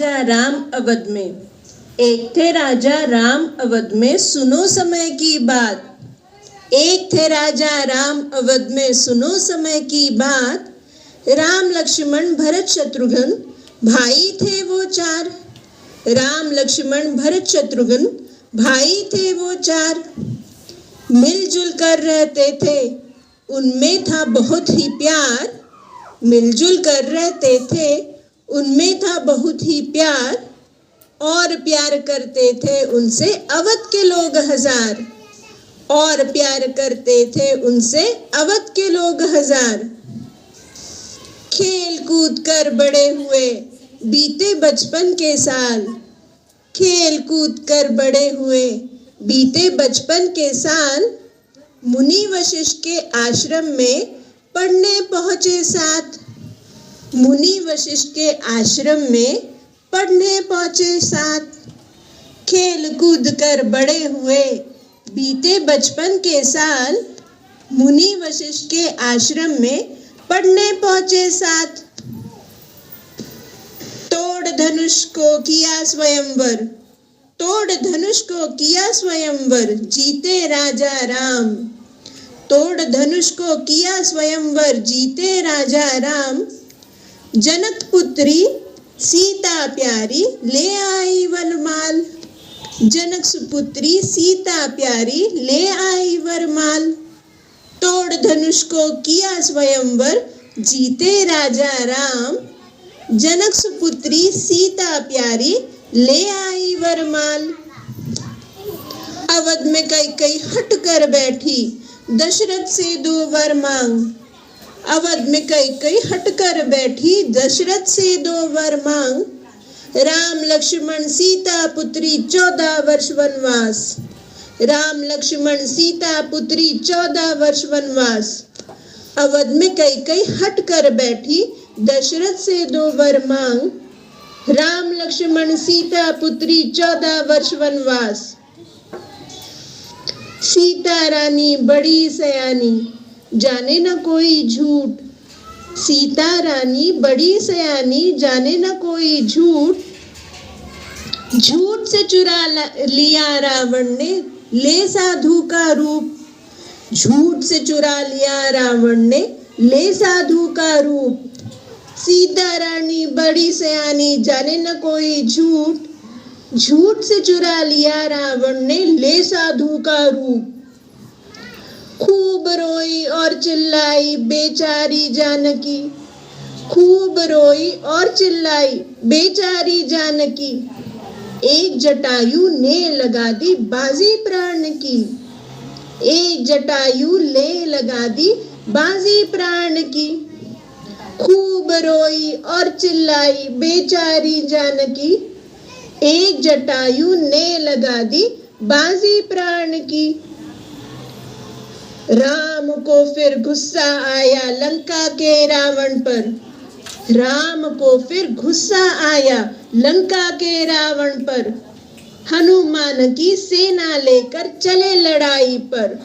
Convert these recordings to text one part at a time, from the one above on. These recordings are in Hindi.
राजा राम अवध में। एक थे राजा राम अवध में, सुनो समय की बात। एक थे राजा राम अवध में, सुनो समय की बात। राम लक्ष्मण भरत शत्रुघ्न भाई थे वो चार। राम लक्ष्मण भरत शत्रुघ्न भाई थे वो चार। मिलजुल कर रहते थे, उनमें था बहुत ही प्यार। मिलजुल कर रहते थे, उनमें था बहुत ही प्यार। और प्यार करते थे उनसे अवध के लोग हजार। और प्यार करते थे उनसे अवध के लोग हजार। खेल कूद कर बड़े हुए बीते बचपन के साल। खेल कूद कर बड़े हुए बीते बचपन के साल। मुनि वशिष्ठ के आश्रम में पढ़ने पहुंचे साथ। मुनि वशिष्ठ के आश्रम में पढ़ने पहुंचे साथ। खेल कूद कर बड़े हुए बीते बचपन के साल। मुनि वशिष्ठ के आश्रम में पढ़ने पहुंचे साथ। तोड़ धनुष को किया स्वयंवर। तोड़ धनुष को किया स्वयंवर, जीते राजा राम। तोड़ धनुष को किया स्वयंवर, जीते राजा राम। जनक पुत्री सीता प्यारी ले आई वरमाल। जनक सुपुत्री सीता प्यारी ले आई वरमाल। तोड़ धनुष को किया स्वयंवर, जीते राजा राम। जनक सुपुत्री सीता प्यारी ले आई वरमाल। अवध में कैकेयी हट कर बैठी, दशरथ से दो वर मांग। अवध में कैकेयी हट कर बैठी, दशरथ से दो वर मांग। राम लक्ष्मण सीता पुत्री 14 वर्ष वनवास। राम लक्ष्मण सीता पुत्री 14 वर्ष वनवास। अवध में कैकेयी हट कर बैठी, दशरथ से दो वर मांग। राम लक्ष्मण सीता पुत्री 14 वर्ष वनवास। सीता रानी बड़ी सयानी, जाने न कोई झूठ। सीता रानी बड़ी सयानी, जाने न कोई झूठ। झूठ से चुरा लिया रावण ने, ले साधु का रूप। झूठ से चुरा लिया रावण ने, ले साधु का रूप। सीता रानी बड़ी सयानी, जाने न कोई झूठ। झूठ से चुरा लिया रावण ने, ले साधु का रूप। खूब रोई और चिल्लाई बेचारी जानकी। खूब रोई और चिल्लाई बेचारी जानकी। एक जटायु ने लगा दी बाजी प्राण की। एक जटायु ले लगा दी बाजी प्राण की। खूब रोई और चिल्लाई बेचारी जानकी। एक जटायु ने लगा दी बाजी प्राण की। राम को फिर गुस्सा आया लंका के रावण पर। राम को फिर गुस्सा आया लंका के रावण पर। हनुमान की सेना लेकर चले लड़ाई पर।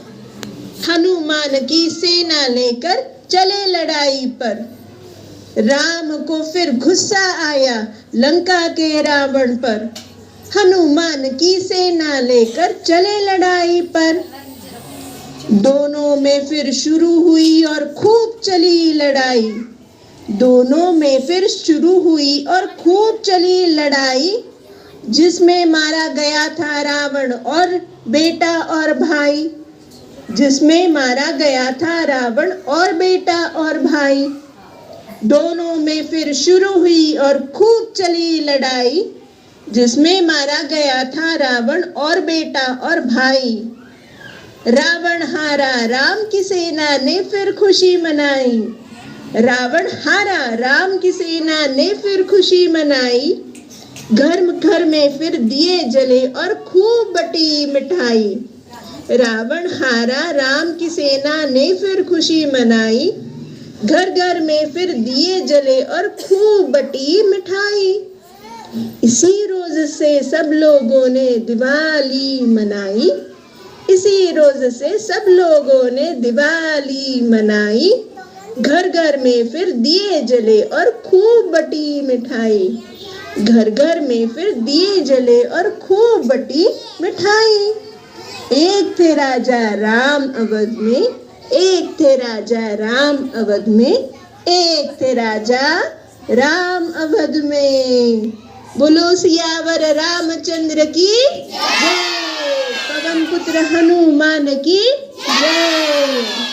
हनुमान की सेना लेकर चले लड़ाई पर। राम को फिर गुस्सा आया लंका के रावण पर। हनुमान की सेना लेकर चले लड़ाई पर। दोनों में फिर शुरू हुई और खूब चली लड़ाई। दोनों में फिर शुरू हुई और खूब चली लड़ाई। जिसमें मारा गया था रावण और बेटा और भाई। जिसमें मारा गया था रावण और बेटा और भाई। दोनों में फिर शुरू हुई और खूब चली लड़ाई। जिसमें मारा गया था रावण और बेटा और भाई। रावण हारा, राम की सेना ने फिर खुशी मनाई। रावण हारा, राम की सेना ने फिर खुशी मनाई। घर घर में फिर दिए जले और खूब बटी मिठाई। रावण हारा, राम की सेना ने फिर खुशी मनाई। घर घर में फिर दिए जले और खूब बटी मिठाई। इसी रोज से सब लोगों ने दिवाली मनाई। इसी रोज से सब लोगों ने दिवाली मनाई। घर घर में फिर दिए जले और खूब बटी मिठाई। घर घर में फिर दिए जले और खूब बटी मिठाई। एक थे राजा राम अवध में, एक थे राजा राम अवध में, एक थे राजा राम अवध में। बोलो सियावर रामचंद्र की जय, पवन पुत्र हनुमान की जय।